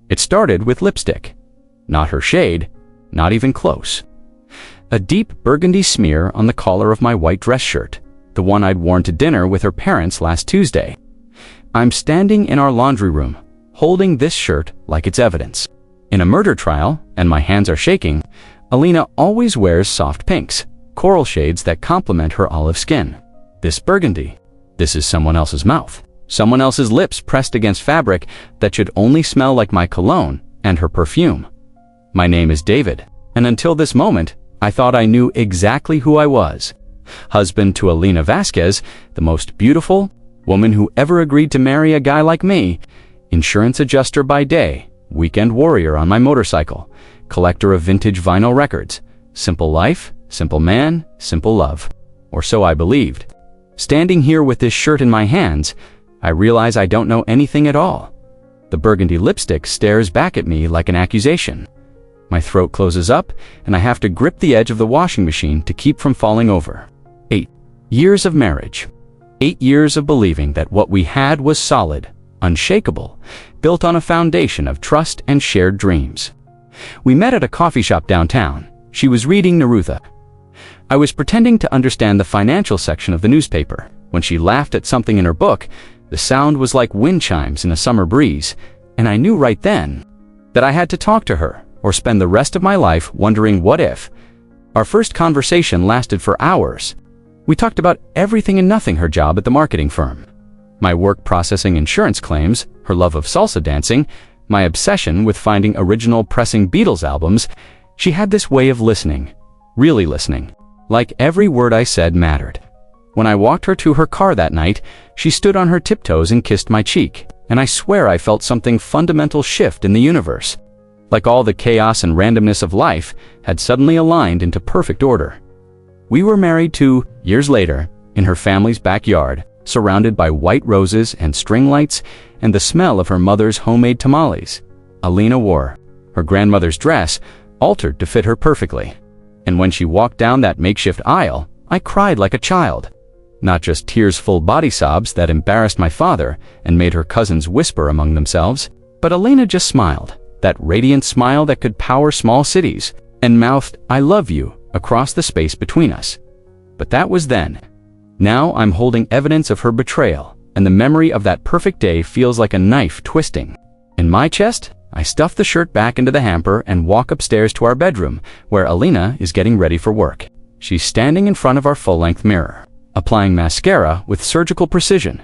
It started with lipstick. Not her shade, not even close. A deep burgundy smear on the collar of my white dress shirt, the one I'd worn to dinner with her parents last Tuesday. I'm standing in our laundry room, holding this shirt like it's evidence. In a murder trial, and my hands are shaking, Alina always wears soft pinks, coral shades that complement her olive skin. This burgundy, this is someone else's mouth. Someone else's lips pressed against fabric that should only smell like my cologne and her perfume. My name is David, and until this moment, I thought I knew exactly who I was. Husband to Alina Vasquez, the most beautiful woman who ever agreed to marry a guy like me. Insurance adjuster by day, weekend warrior on my motorcycle, collector of vintage vinyl records. Simple life, simple man, simple love. Or so I believed. Standing here with this shirt in my hands, I realize I don't know anything at all. The burgundy lipstick stares back at me like an accusation. My throat closes up, and I have to grip the edge of the washing machine to keep from falling over. 8 years of marriage. 8 years of believing that what we had was solid, unshakable, built on a foundation of trust and shared dreams. We met at a coffee shop downtown. She was reading Neruda. I was pretending to understand the financial section of the newspaper. When she laughed at something in her book, the sound was like wind chimes in a summer breeze, and I knew right then that I had to talk to her or spend the rest of my life wondering what if. Our first conversation lasted for hours. We talked about everything and nothing: her job at the marketing firm, my work processing insurance claims, her love of salsa dancing, my obsession with finding original pressing Beatles albums. She had this way of listening, really listening, like every word I said mattered. When I walked her to her car that night, she stood on her tiptoes and kissed my cheek, and I swear I felt something fundamental shift in the universe. Like all the chaos and randomness of life had suddenly aligned into perfect order. We were married 2 years later, in her family's backyard, surrounded by white roses and string lights and the smell of her mother's homemade tamales. Alina wore her grandmother's dress, altered to fit her perfectly. And when she walked down that makeshift aisle, I cried like a child. Not just tears-full body sobs that embarrassed my father and made her cousins whisper among themselves, but Alina just smiled, that radiant smile that could power small cities, and mouthed, "I love you," across the space between us. But that was then. Now I'm holding evidence of her betrayal, and the memory of that perfect day feels like a knife twisting. In my chest, I stuff the shirt back into the hamper and walk upstairs to our bedroom, where Alina is getting ready for work. She's standing in front of our full-length mirror, applying mascara with surgical precision,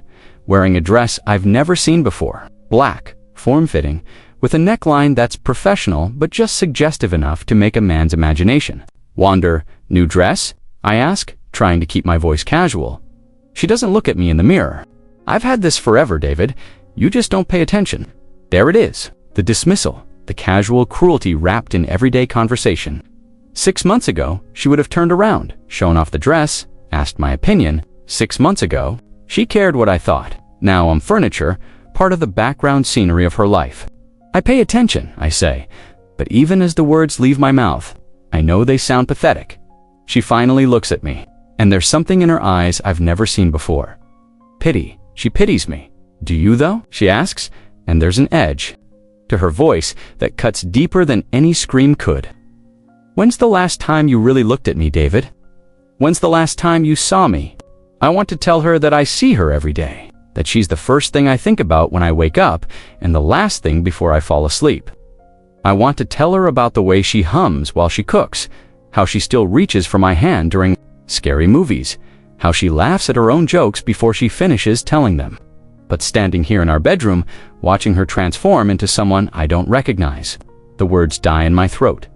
wearing a dress I've never seen before, black, form-fitting, with a neckline that's professional but just suggestive enough to make a man's imagination wander. "New dress?" I ask, trying to keep my voice casual. She doesn't look at me in the mirror. "I've had this forever, David. You just don't pay attention." There it is, the dismissal, the casual cruelty wrapped in everyday conversation. 6 months ago, she would have turned around, shown off the dress, asked my opinion. 6 months ago, she cared what I thought. Now I'm furniture, part of the background scenery of her life. "I pay attention," I say, but even as the words leave my mouth, I know they sound pathetic. She finally looks at me, and there's something in her eyes I've never seen before. Pity. She pities me. "Do you though?" she asks, and there's an edge to her voice that cuts deeper than any scream could. "When's the last time you really looked at me, David? When's the last time you saw me?" I want to tell her that I see her every day, that she's the first thing I think about when I wake up and the last thing before I fall asleep. I want to tell her about the way she hums while she cooks, how she still reaches for my hand during scary movies, how she laughs at her own jokes before she finishes telling them. But standing here in our bedroom, watching her transform into someone I don't recognize, the words die in my throat.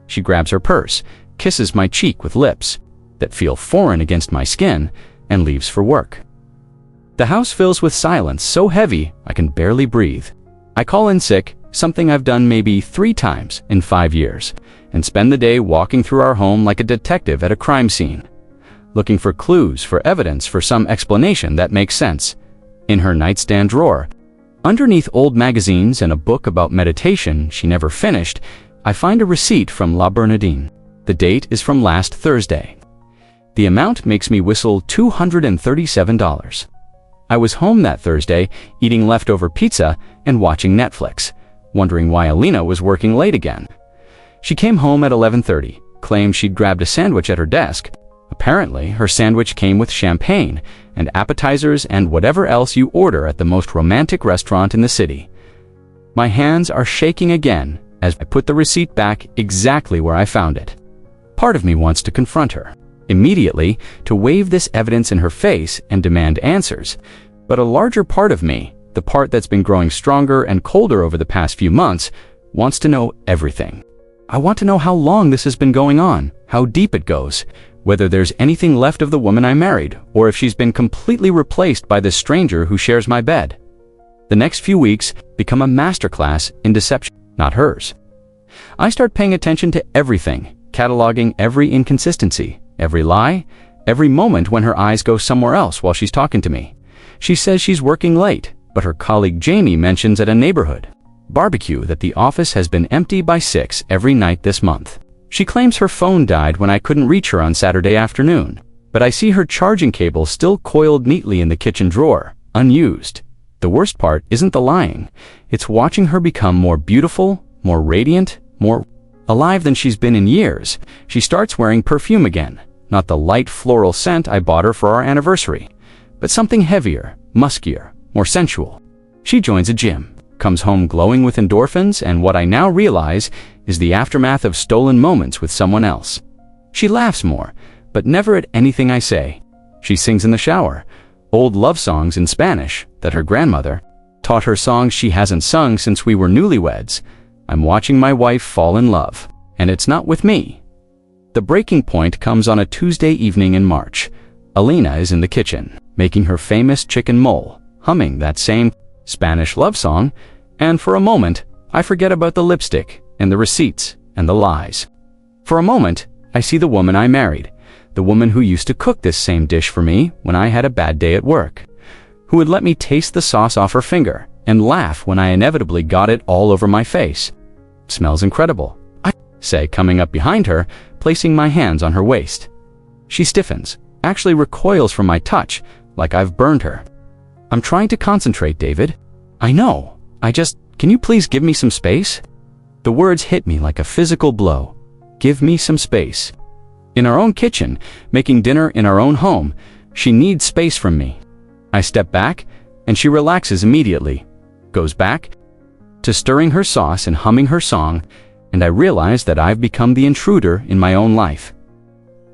She grabs her purse, kisses my cheek with lips that feel foreign against my skin, and leaves for work. The house fills with silence so heavy I can barely breathe. I call in sick, something I've done maybe 3 times in 5 years, and spend the day walking through our home like a detective at a crime scene, looking for clues, for evidence, for some explanation that makes sense. In her nightstand drawer, underneath old magazines and a book about meditation she never finished, I find a receipt from La Bernardine. The date is from last Thursday. The amount makes me whistle $237. I was home that Thursday, eating leftover pizza and watching Netflix, wondering why Alina was working late again. She came home at 11:30, claimed she'd grabbed a sandwich at her desk. Apparently, her sandwich came with champagne and appetizers and whatever else you order at the most romantic restaurant in the city. My hands are shaking again as I put the receipt back exactly where I found it. Part of me wants to confront her, immediately to wave this evidence in her face and demand answers, but a larger part of me, the part that's been growing stronger and colder over the past few months, wants to know everything. I want to know how long this has been going on, how deep it goes, whether there's anything left of the woman I married, or if she's been completely replaced by this stranger who shares my bed. The next few weeks become a masterclass in deception, not hers. I start paying attention to everything, cataloging every inconsistency, every lie, every moment when her eyes go somewhere else while she's talking to me. She says she's working late, but her colleague Jamie mentions at a neighborhood barbecue that the office has been empty by 6 every night this month. She claims her phone died when I couldn't reach her on Saturday afternoon, but I see her charging cable still coiled neatly in the kitchen drawer, unused. The worst part isn't the lying. It's watching her become more beautiful, more radiant, more alive than she's been in years. She starts wearing perfume again, not the light floral scent I bought her for our anniversary, but something heavier, muskier, more sensual. She joins a gym, comes home glowing with endorphins and what I now realize is the aftermath of stolen moments with someone else. She laughs more, but never at anything I say. She sings in the shower, old love songs in Spanish that her grandmother taught her, songs she hasn't sung since we were newlyweds. I'm watching my wife fall in love, and it's not with me. The breaking point comes on a Tuesday evening in March. Alina is in the kitchen, making her famous chicken mole, humming that same Spanish love song, and for a moment, I forget about the lipstick and the receipts and the lies. For a moment, I see the woman I married, the woman who used to cook this same dish for me when I had a bad day at work, who would let me taste the sauce off her finger and laugh when I inevitably got it all over my face. Smells incredible, I say, coming up behind her, placing my hands on her waist. She stiffens, actually recoils from my touch, like I've burned her. I'm trying to concentrate, David. I know. Can you please give me some space? The words hit me like a physical blow. Give me some space. In our own kitchen, making dinner in our own home, she needs space from me. I step back, and she relaxes immediately, goes back to stirring her sauce and humming her song, and I realize that I've become the intruder in my own life.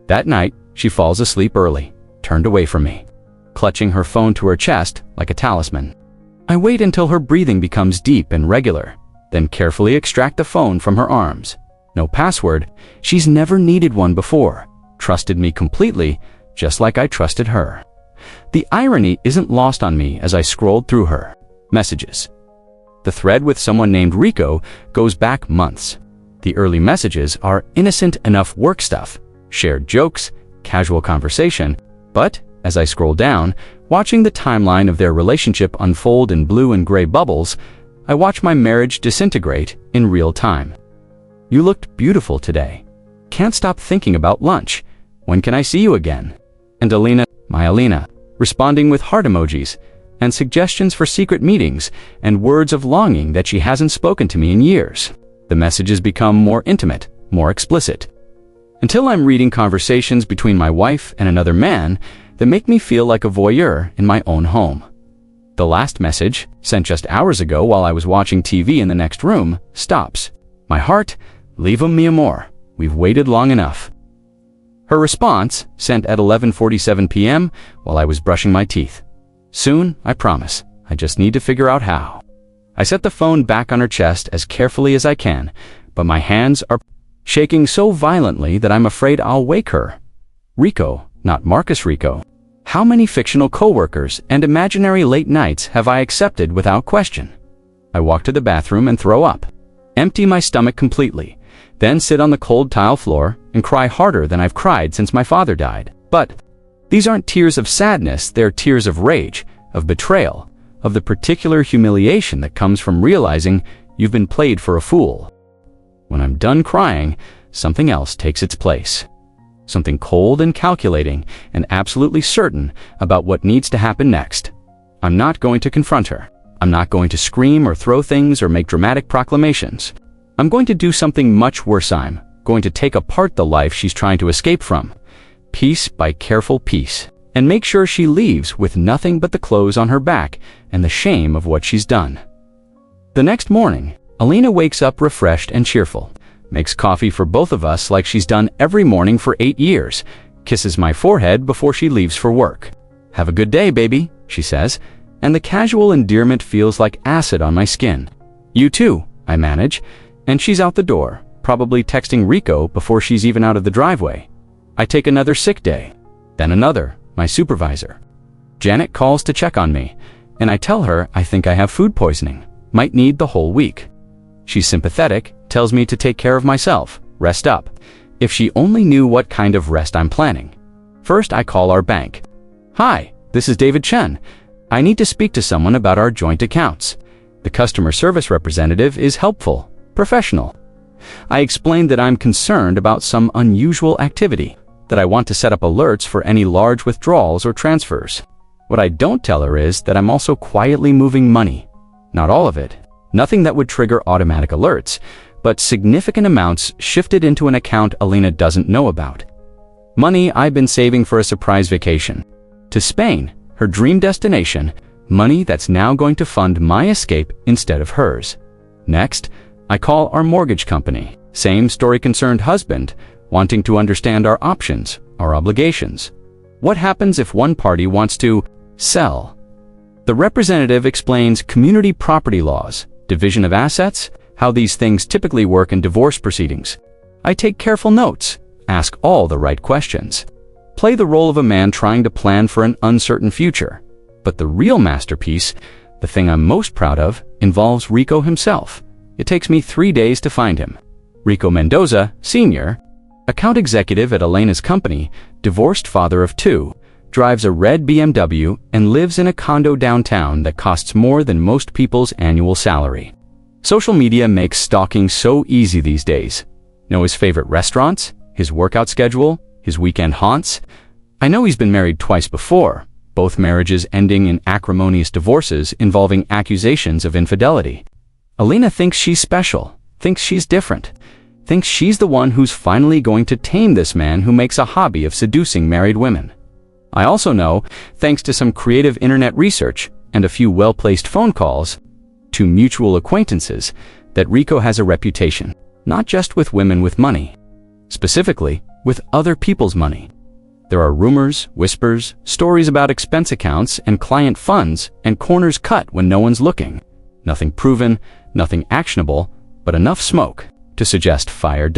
That night, she falls asleep early, turned away from me, clutching her phone to her chest like a talisman. I wait until her breathing becomes deep and regular, then carefully extract the phone from her arms. No password. She's never needed one before. Trusted me completely, just like I trusted her. The irony isn't lost on me as I scrolled through her messages. The thread with someone named Rico goes back months. The early messages are innocent enough work stuff, shared jokes, casual conversation, but as I scroll down, watching the timeline of their relationship unfold in blue and gray bubbles, I watch my marriage disintegrate in real time. You looked beautiful today. Can't stop thinking about lunch. When can I see you again? And Alina, my Alina, responding with heart emojis and suggestions for secret meetings and words of longing that she hasn't spoken to me in years. The messages become more intimate, more explicit, until I'm reading conversations between my wife and another man that make me feel like a voyeur in my own home. The last message, sent just hours ago while I was watching TV in the next room, stops. My heart, leave mi amor. We've waited long enough. Her response, sent at 11:47 p.m. while I was brushing my teeth. Soon, I promise. I just need to figure out how. I set the phone back on her chest as carefully as I can, but my hands are shaking so violently that I'm afraid I'll wake her. Rico, not Marcus Rico. How many fictional coworkers and imaginary late nights have I accepted without question? I walk to the bathroom and throw up, empty my stomach completely, then sit on the cold tile floor and cry harder than I've cried since my father died. But these aren't tears of sadness, they're tears of rage, of betrayal, of the particular humiliation that comes from realizing you've been played for a fool. When I'm done crying, something else takes its place. Something cold and calculating and absolutely certain about what needs to happen next. I'm not going to confront her. I'm not going to scream or throw things or make dramatic proclamations. I'm going to do something much worse. I'm going to take apart the life she's trying to escape from, piece by careful piece, and make sure she leaves with nothing but the clothes on her back and the shame of what she's done. The next morning, Alina wakes up refreshed and cheerful, makes coffee for both of us like she's done every morning for 8 years, kisses my forehead before she leaves for work. "Have a good day, baby," she says, and the casual endearment feels like acid on my skin. "You too," I manage, and she's out the door, probably texting Rico before she's even out of the driveway. I take another sick day, then another, my supervisor. Janet calls to check on me, and I tell her I think I have food poisoning, might need the whole week. She's sympathetic, tells me to take care of myself, rest up. If she only knew what kind of rest I'm planning. First, I call our bank. "Hi, this is David Chen. I need to speak to someone about our joint accounts." The customer service representative is helpful, professional. I explain that I'm concerned about some unusual activity, that I want to set up alerts for any large withdrawals or transfers. What I don't tell her is that I'm also quietly moving money. Not all of it, nothing that would trigger automatic alerts, but significant amounts shifted into an account Alina doesn't know about. Money I've been saving for a surprise vacation. To Spain, her dream destination, money that's now going to fund my escape instead of hers. Next, I call our mortgage company. Same story, concerned husband, wanting to understand our options, our obligations. What happens if one party wants to sell? The representative explains community property laws, division of assets, how these things typically work in divorce proceedings. I take careful notes, ask all the right questions, play the role of a man trying to plan for an uncertain future. But the real masterpiece, the thing I'm most proud of, involves Rico himself. It takes me 3 days to find him. Rico Mendoza, Sr., account executive at Elena's company, divorced father of 2, drives a red BMW and lives in a condo downtown that costs more than most people's annual salary. Social media makes stalking so easy these days. Know his favorite restaurants, his workout schedule, his weekend haunts. I know he's been married twice before, both marriages ending in acrimonious divorces involving accusations of infidelity. Alina thinks she's special, thinks she's different, thinks she's the one who's finally going to tame this man who makes a hobby of seducing married women. I also know, thanks to some creative internet research and a few well-placed phone calls to mutual acquaintances, that Rico has a reputation, not just with women with money, specifically with other people's money. There are rumors, whispers, stories about expense accounts and client funds and corners cut when no one's looking. Nothing proven, nothing actionable, but enough smoke to suggest fire.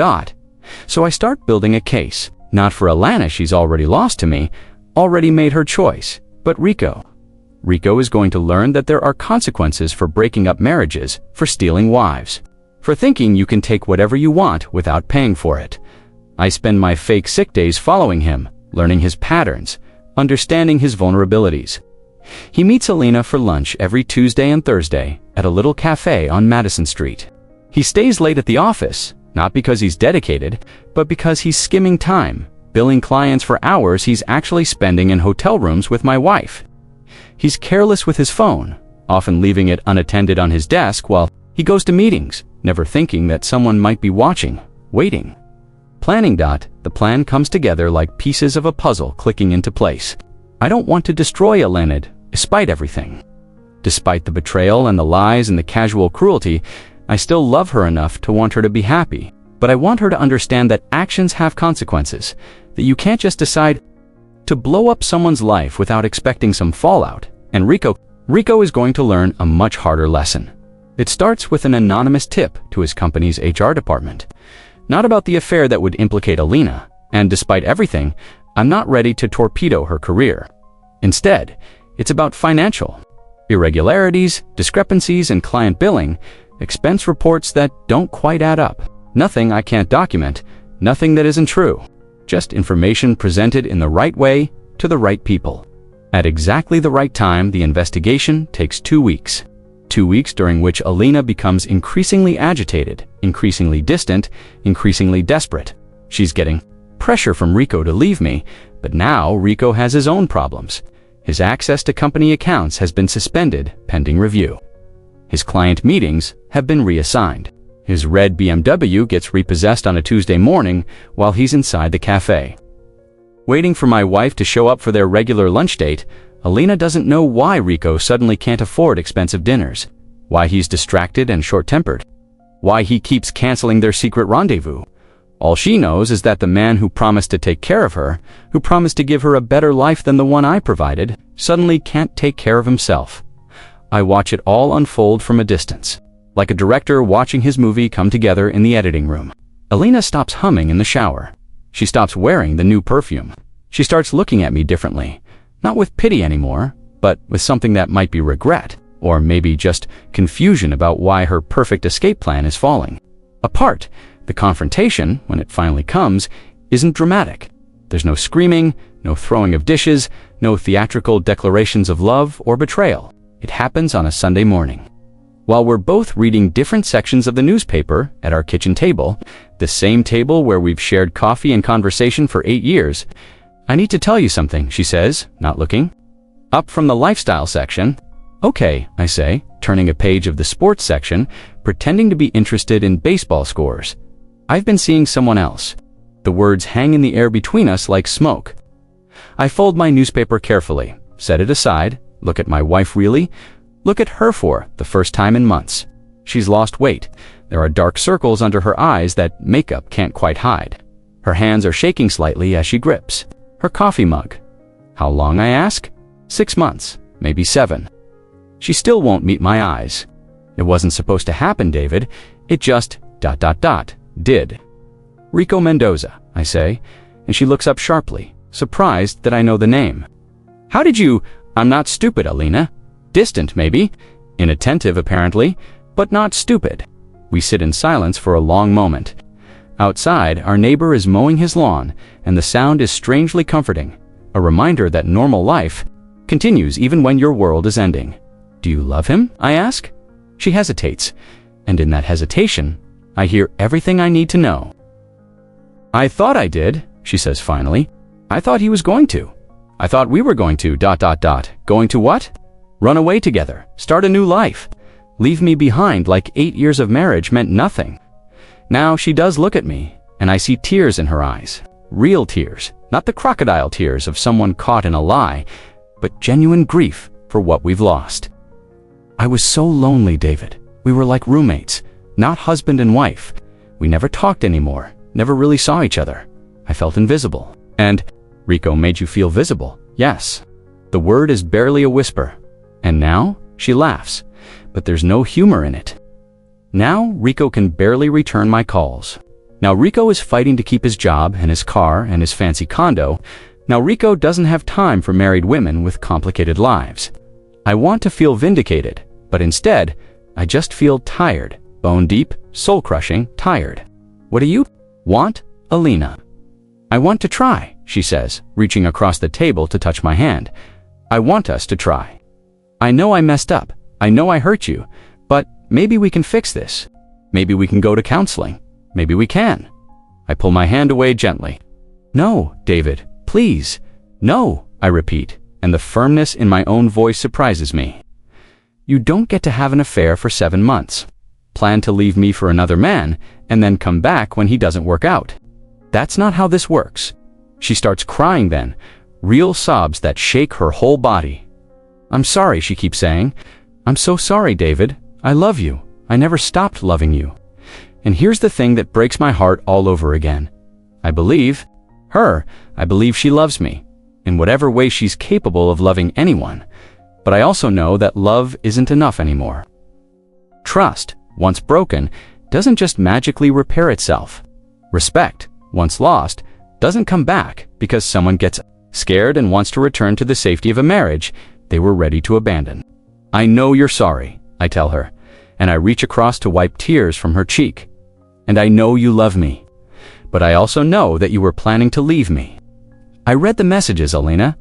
So I start building a case, not for Alana, she's already lost to me, already made her choice, but Rico. Rico is going to learn that there are consequences for breaking up marriages, for stealing wives, for thinking you can take whatever you want without paying for it. I spend my fake sick days following him, learning his patterns, understanding his vulnerabilities. He meets Alina for lunch every Tuesday and Thursday at a little cafe on Madison Street. He stays late at the office, not because he's dedicated, but because he's skimming time, billing clients for hours he's actually spending in hotel rooms with my wife. He's careless with his phone, often leaving it unattended on his desk while he goes to meetings, never thinking that someone might be watching, waiting. Planning. The plan comes together like pieces of a puzzle clicking into place. I don't want to destroy Elena, despite everything. Despite the betrayal and the lies and the casual cruelty, I still love her enough to want her to be happy. But I want her to understand that actions have consequences, that you can't just decide to blow up someone's life without expecting some fallout. And Rico is going to learn a much harder lesson. It starts with an anonymous tip to his company's HR department. Not about the affair that would implicate Alina, and despite everything, I'm not ready to torpedo her career. Instead, it's about financial irregularities, discrepancies in client billing, expense reports that don't quite add up. Nothing I can't document, nothing that isn't true. Just information presented in the right way to the right people. At exactly the right time, the investigation takes 2 weeks. 2 weeks during which Alina becomes increasingly agitated, increasingly distant, increasingly desperate. She's getting pressure from Rico to leave me, but now Rico has his own problems. His access to company accounts has been suspended pending review. His client meetings have been reassigned. His red BMW gets repossessed on a Tuesday morning while he's inside the cafe. Waiting for my wife to show up for their regular lunch date, Alina doesn't know why Rico suddenly can't afford expensive dinners, why he's distracted and short-tempered, why he keeps canceling their secret rendezvous. All she knows is that the man who promised to take care of her, who promised to give her a better life than the one I provided, suddenly can't take care of himself. I watch it all unfold from a distance, like a director watching his movie come together in the editing room. Alina stops humming in the shower. She stops wearing the new perfume. She starts looking at me differently, not with pity anymore, but with something that might be regret, or maybe just confusion about why her perfect escape plan is falling apart. The confrontation, when it finally comes, isn't dramatic. There's no screaming, no throwing of dishes, no theatrical declarations of love or betrayal. It happens on a Sunday morning. While we're both reading different sections of the newspaper at our kitchen table, the same table where we've shared coffee and conversation for 8 years, "I need to tell you something," she says, not looking. Up from the lifestyle section. "Okay," I say, turning a page of the sports section, pretending to be interested in baseball scores. "I've been seeing someone else." The words hang in the air between us like smoke. I fold my newspaper carefully, set it aside, look at my wife really, look at her for the first time in months. She's lost weight. There are dark circles under her eyes that makeup can't quite hide. Her hands are shaking slightly as she grips her coffee mug. How long, I ask? 6 months, maybe 7. She still won't meet my eyes. It wasn't supposed to happen, David. It just ... did. "Rico Mendoza," I say, and she looks up sharply, surprised that I know the name. "How did you—" "I'm not stupid, Alina. Distant, maybe. Inattentive, apparently, but not stupid." We sit in silence for a long moment. Outside, our neighbor is mowing his lawn, and the sound is strangely comforting, a reminder that normal life continues even when your world is ending. "Do you love him?" I ask. She hesitates, and in that hesitation, I hear everything I need to know. "I thought I did," she says finally. "I thought he was going to. I thought we were going to ... Going to what? Run away together, start a new life, leave me behind like 8 years of marriage meant nothing." Now she does look at me, and I see tears in her eyes. Real tears, not the crocodile tears of someone caught in a lie, but genuine grief for what we've lost. "I was so lonely, David. We were like roommates, not husband and wife. We never talked anymore, never really saw each other. I felt invisible." "And Rico made you feel visible?" "Yes." The word is barely a whisper. "And now?" She laughs, but there's no humor in it. "Now Rico can barely return my calls. Now Rico is fighting to keep his job and his car and his fancy condo. Now Rico doesn't have time for married women with complicated lives. I want to feel vindicated, but instead, I just feel tired, bone deep, soul-crushing tired." "What do you want, Alina?" "I want to try," she says, reaching across the table to touch my hand. "I want us to try. I know I messed up. I know I hurt you, but maybe we can fix this. Maybe we can go to counseling. Maybe we can." I pull my hand away gently. "No, David, please. No," I repeat, and the firmness in my own voice surprises me. "You don't get to have an affair for 7 months. Plan to leave me for another man, and then come back when he doesn't work out. That's not how this works." She starts crying then, real sobs that shake her whole body. "I'm sorry," she keeps saying. "I'm so sorry, David. I love you. I never stopped loving you. And here's the thing that breaks my heart all over again. I believe her. I believe she loves me, in whatever way she's capable of loving anyone. But I also know that love isn't enough anymore. Trust, once broken, doesn't just magically repair itself. Respect, once lost, doesn't come back because someone gets scared and wants to return to the safety of a marriage they were ready to abandon. I know you're sorry," I tell her, and I reach across to wipe tears from her cheek. "And I know you love me. But I also know that you were planning to leave me. I read the messages, Alina.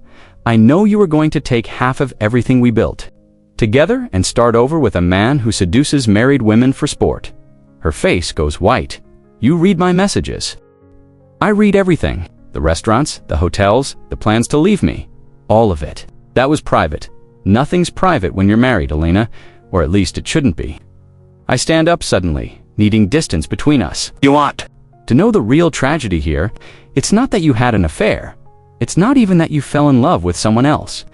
I know you were going to take half of everything we built together and start over with a man who seduces married women for sport." Her face goes white. "You read my messages." "I read everything. The restaurants, the hotels, the plans to leave me. All of it. That was private. Nothing's private when you're married, Alina. Or at least it shouldn't be. I stand up suddenly, needing distance between us. You want To know the real tragedy here, it's not that you had an affair. It's not even that you fell in love with someone else.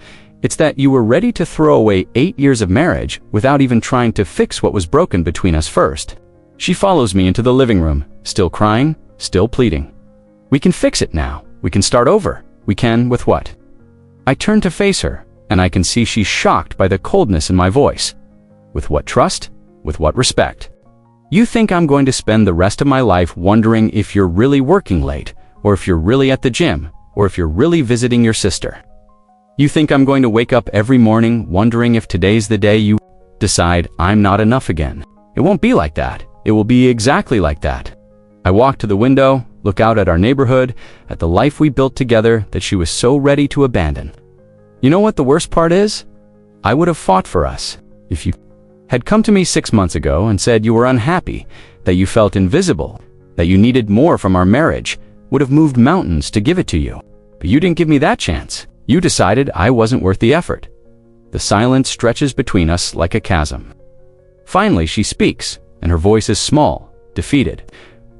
It's that you were ready to throw away 8 years of marriage without even trying to fix what was broken between us first. She follows me into the living room, still crying, still pleading. We can fix it now. We can start over. We can with what? I turn to face her, and I can see she's shocked by the coldness in my voice. With what trust? With what respect? You think I'm going to spend the rest of my life wondering if you're really working late, or if you're really at the gym, or if you're really visiting your sister. You think I'm going to wake up every morning wondering if today's the day you decide I'm not enough again. It won't be like that. It will be exactly like that. I walk to the window, look out at our neighborhood, at the life we built together that she was so ready to abandon. You know what the worst part is? I would have fought for us. If you had come to me 6 months ago and said you were unhappy, that you felt invisible, that you needed more from our marriage, would have moved mountains to give it to you. But you didn't give me that chance. You decided I wasn't worth the effort. The silence stretches between us like a chasm. Finally, she speaks, and her voice is small, defeated.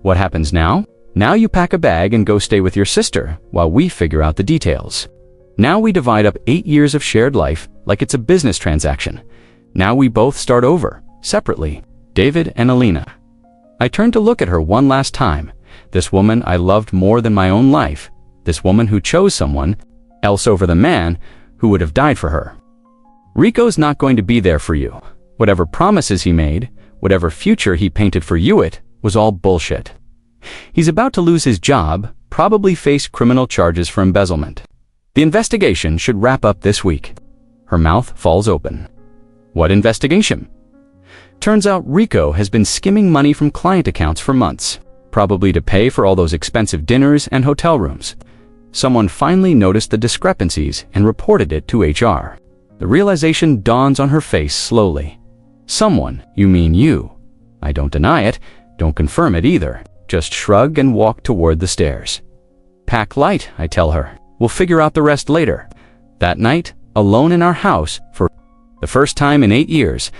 What happens now? Now you pack a bag and go stay with your sister while we figure out the details. Now we divide up 8 years of shared life like it's a business transaction. Now we both start over, separately, David and Alina. I turn to look at her one last time. This woman I loved more than my own life. This woman who chose someone else over the man who would have died for her. Rico's not going to be there for you. Whatever promises he made, whatever future he painted for you, it was all bullshit. He's about to lose his job, probably face criminal charges for embezzlement. The investigation should wrap up this week. Her mouth falls open. What investigation? Turns out Rico has been skimming money from client accounts for months, probably to pay for all those expensive dinners and hotel rooms. Someone finally noticed the discrepancies and reported it to HR. The realization dawns on her face slowly. Someone, you mean you. I don't deny it, don't confirm it either. Just shrug and walk toward the stairs. Pack light, I tell her. We'll figure out the rest later. That night, alone in our house, for the first time in 8 years,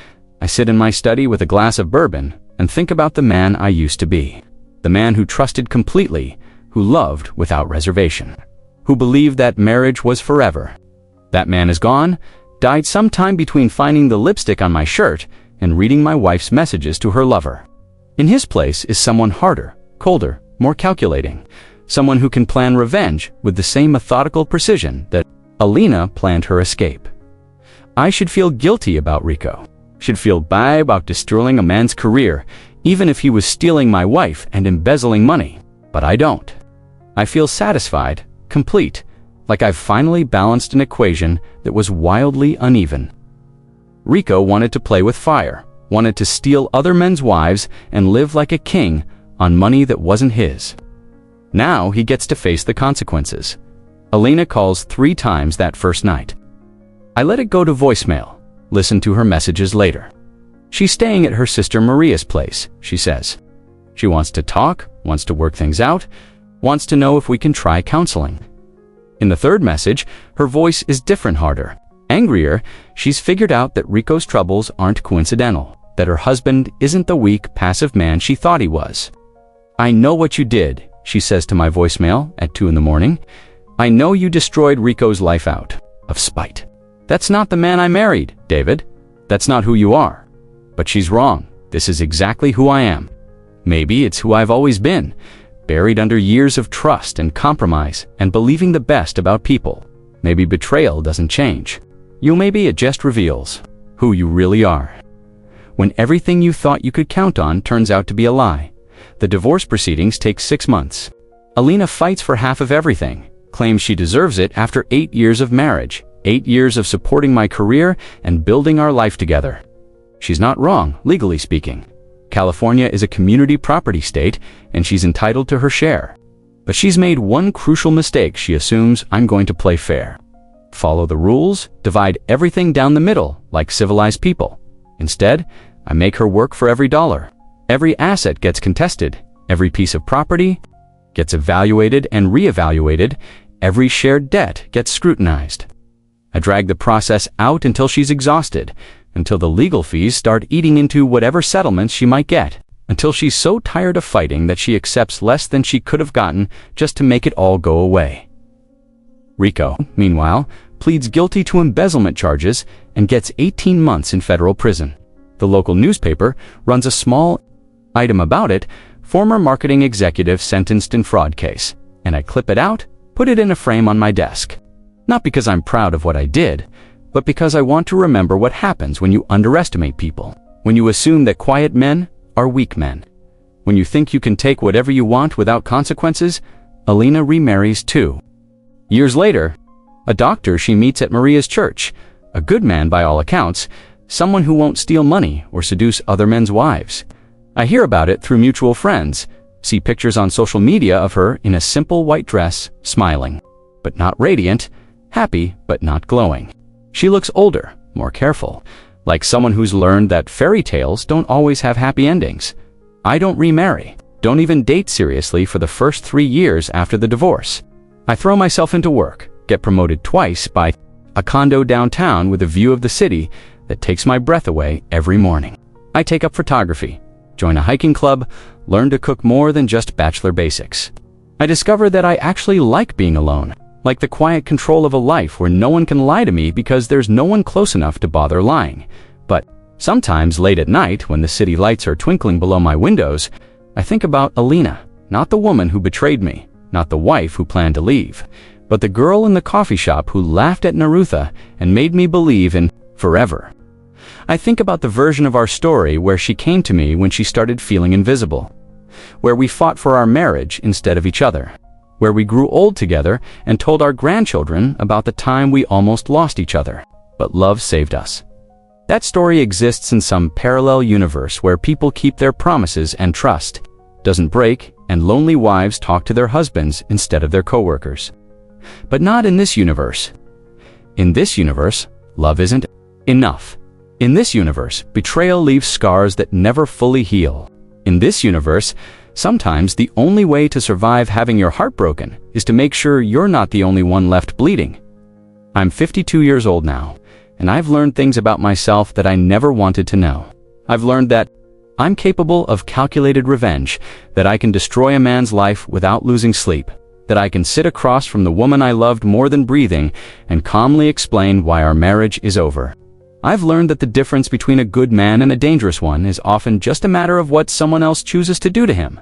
I sit in my study with a glass of bourbon and think about the man I used to be. The man who trusted completely, who loved without reservation, who believed that marriage was forever. That man is gone, died sometime between finding the lipstick on my shirt and reading my wife's messages to her lover. In his place is someone harder, colder, more calculating, someone who can plan revenge with the same methodical precision that Alina planned her escape. I should feel guilty about Rico, should feel bad about destroying a man's career, even if he was stealing my wife and embezzling money, but I don't. I feel satisfied, complete, like I've finally balanced an equation that was wildly uneven. Rico wanted to play with fire, wanted to steal other men's wives and live like a king on money that wasn't his. Now he gets to face the consequences. Alina calls 3 times that first night. I let it go to voicemail, listen to her messages later. She's staying at her sister Maria's place, she says. She wants to talk, wants to work things out, wants to know if we can try counseling. In the third message, her voice is different, harder, angrier. She's figured out that Rico's troubles aren't coincidental, that her husband isn't the weak, passive man she thought he was. I know what you did, she says to my voicemail at 2 a.m. I know you destroyed Rico's life out of spite. That's not the man I married, David. That's not who you are. But she's wrong. This is exactly who I am. Maybe it's who I've always been, buried under years of trust and compromise and believing the best about people. Maybe betrayal doesn't change. Maybe it just reveals who you really are. When everything you thought you could count on turns out to be a lie. The divorce proceedings take 6 months. Alina fights for half of everything, claims she deserves it after 8 years of marriage, 8 years of supporting my career and building our life together. She's not wrong, legally speaking. California is a community property state, and she's entitled to her share. But she's made one crucial mistake. She assumes I'm going to play fair. Follow the rules, divide everything down the middle, like civilized people. Instead, I make her work for every dollar. Every asset gets contested. Every piece of property gets evaluated and reevaluated. Every shared debt gets scrutinized. I drag the process out until she's exhausted, until the legal fees start eating into whatever settlements she might get, until she's so tired of fighting that she accepts less than she could have gotten just to make it all go away. Rico, meanwhile, pleads guilty to embezzlement charges and gets 18 months in federal prison. The local newspaper runs a small item about it, former marketing executive sentenced in fraud case, and I clip it out, put it in a frame on my desk. Not because I'm proud of what I did, but because I want to remember what happens when you underestimate people, when you assume that quiet men are weak men. When you think you can take whatever you want without consequences, Alina remarries too. Years later, a doctor she meets at Maria's church, a good man by all accounts, someone who won't steal money or seduce other men's wives. I hear about it through mutual friends, see pictures on social media of her in a simple white dress, smiling, but not radiant, happy but not glowing. She looks older, more careful, like someone who's learned that fairy tales don't always have happy endings. I don't remarry, don't even date seriously for the first 3 years after the divorce. I throw myself into work, get promoted twice, buy a condo downtown with a view of the city that takes my breath away every morning. I take up photography, join a hiking club, learn to cook more than just bachelor basics. I discover that I actually like being alone, like the quiet control of a life where no one can lie to me because there's no one close enough to bother lying. But sometimes late at night, when the city lights are twinkling below my windows, I think about Alina, not the woman who betrayed me, not the wife who planned to leave, but the girl in the coffee shop who laughed at Narutha and made me believe in forever. I think about the version of our story where she came to me when she started feeling invisible, where we fought for our marriage instead of each other, where we grew old together and told our grandchildren about the time we almost lost each other, but love saved us. That story exists in some parallel universe where people keep their promises and trust doesn't break, and lonely wives talk to their husbands instead of their coworkers. But not in this universe. In this universe, love isn't enough. In this universe, betrayal leaves scars that never fully heal. In this universe, sometimes the only way to survive having your heart broken is to make sure you're not the only one left bleeding. I'm 52 years old now, and I've learned things about myself that I never wanted to know. I've learned that I'm capable of calculated revenge, that I can destroy a man's life without losing sleep, that I can sit across from the woman I loved more than breathing and calmly explain why our marriage is over. I've learned that the difference between a good man and a dangerous one is often just a matter of what someone else chooses to do to him.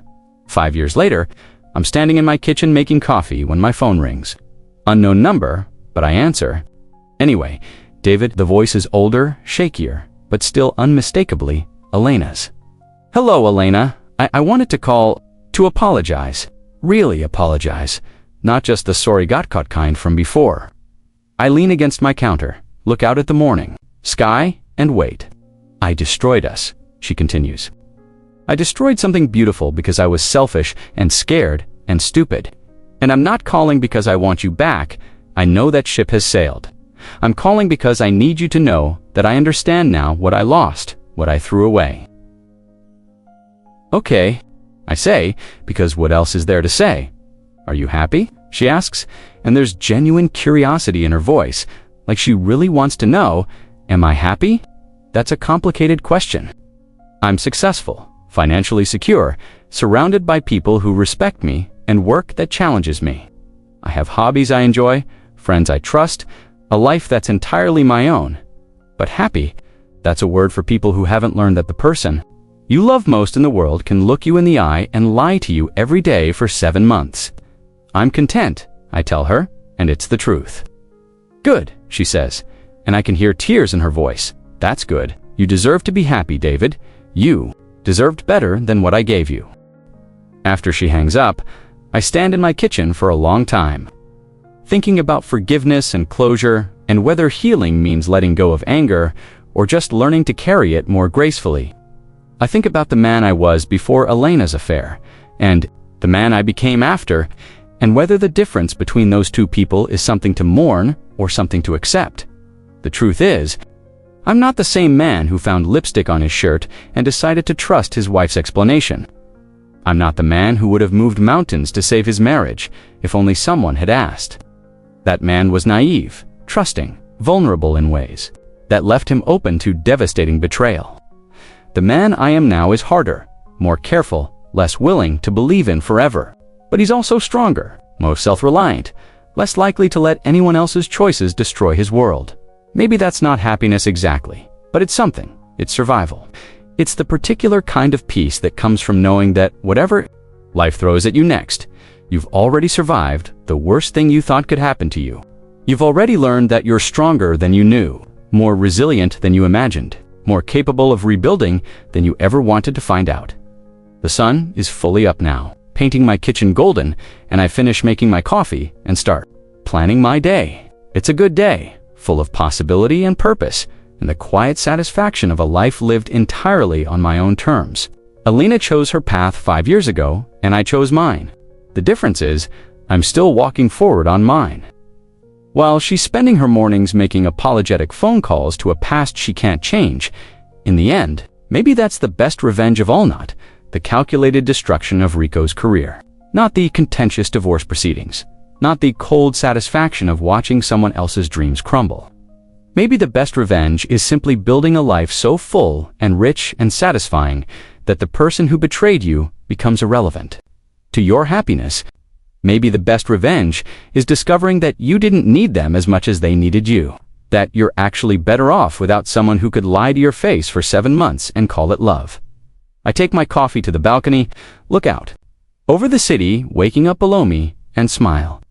5 years later, I'm standing in my kitchen making coffee when my phone rings. Unknown number, but I answer. Anyway, David, the voice is older, shakier, but still unmistakably Elena's. Hello, Elena. I wanted to call to apologize. Really apologize. Not just the sorry got caught kind from before. I lean against my counter, look out at the morning sky, and wait. I destroyed us, she continues. I destroyed something beautiful because I was selfish and scared and stupid. And I'm not calling because I want you back. I know that ship has sailed. I'm calling because I need you to know that I understand now what I lost, what I threw away. Okay, I say, because what else is there to say? Are you happy? She asks, and there's genuine curiosity in her voice, like she really wants to know, am I happy? That's a complicated question. I'm successful, financially secure, surrounded by people who respect me, and work that challenges me. I have hobbies I enjoy, friends I trust, a life that's entirely my own. But happy, that's a word for people who haven't learned that the person you love most in the world can look you in the eye and lie to you every day for 7 months. I'm content, I tell her, and it's the truth. Good, she says, and I can hear tears in her voice. That's good. You deserve to be happy, David. You deserved better than what I gave you. After she hangs up, I stand in my kitchen for a long time, thinking about forgiveness and closure, and whether healing means letting go of anger or just learning to carry it more gracefully. I think about the man I was before Elena's affair, and the man I became after, and whether the difference between those two people is something to mourn or something to accept. The truth is, I'm not the same man who found lipstick on his shirt and decided to trust his wife's explanation. I'm not the man who would have moved mountains to save his marriage if only someone had asked. That man was naive, trusting, vulnerable in ways that left him open to devastating betrayal. The man I am now is harder, more careful, less willing to believe in forever. But he's also stronger, more self-reliant, less likely to let anyone else's choices destroy his world. Maybe that's not happiness exactly, but it's something. It's survival. It's the particular kind of peace that comes from knowing that whatever life throws at you next, you've already survived the worst thing you thought could happen to you. You've already learned that you're stronger than you knew, more resilient than you imagined, more capable of rebuilding than you ever wanted to find out. The sun is fully up now, painting my kitchen golden, and I finish making my coffee and start planning my day. It's a good day, full of possibility and purpose, and the quiet satisfaction of a life lived entirely on my own terms. Alina chose her path 5 years ago, and I chose mine. The difference is, I'm still walking forward on mine. While she's spending her mornings making apologetic phone calls to a past she can't change, in the end, maybe that's the best revenge of all, not the calculated destruction of Rico's career, not the contentious divorce proceedings, not the cold satisfaction of watching someone else's dreams crumble. Maybe the best revenge is simply building a life so full and rich and satisfying that the person who betrayed you becomes irrelevant to your happiness. Maybe the best revenge is discovering that you didn't need them as much as they needed you, that you're actually better off without someone who could lie to your face for 7 months and call it love. I take my coffee to the balcony, look out over the city waking up below me, and smile.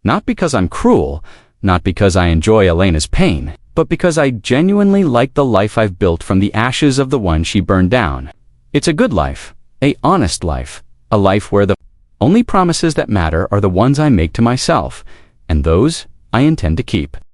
Not because I'm cruel, not because I enjoy Elena's pain, but because I genuinely like the life I've built from the ashes of the one she burned down. It's a good life, an honest life, a life where the only promises that matter are the ones I make to myself, and those I intend to keep.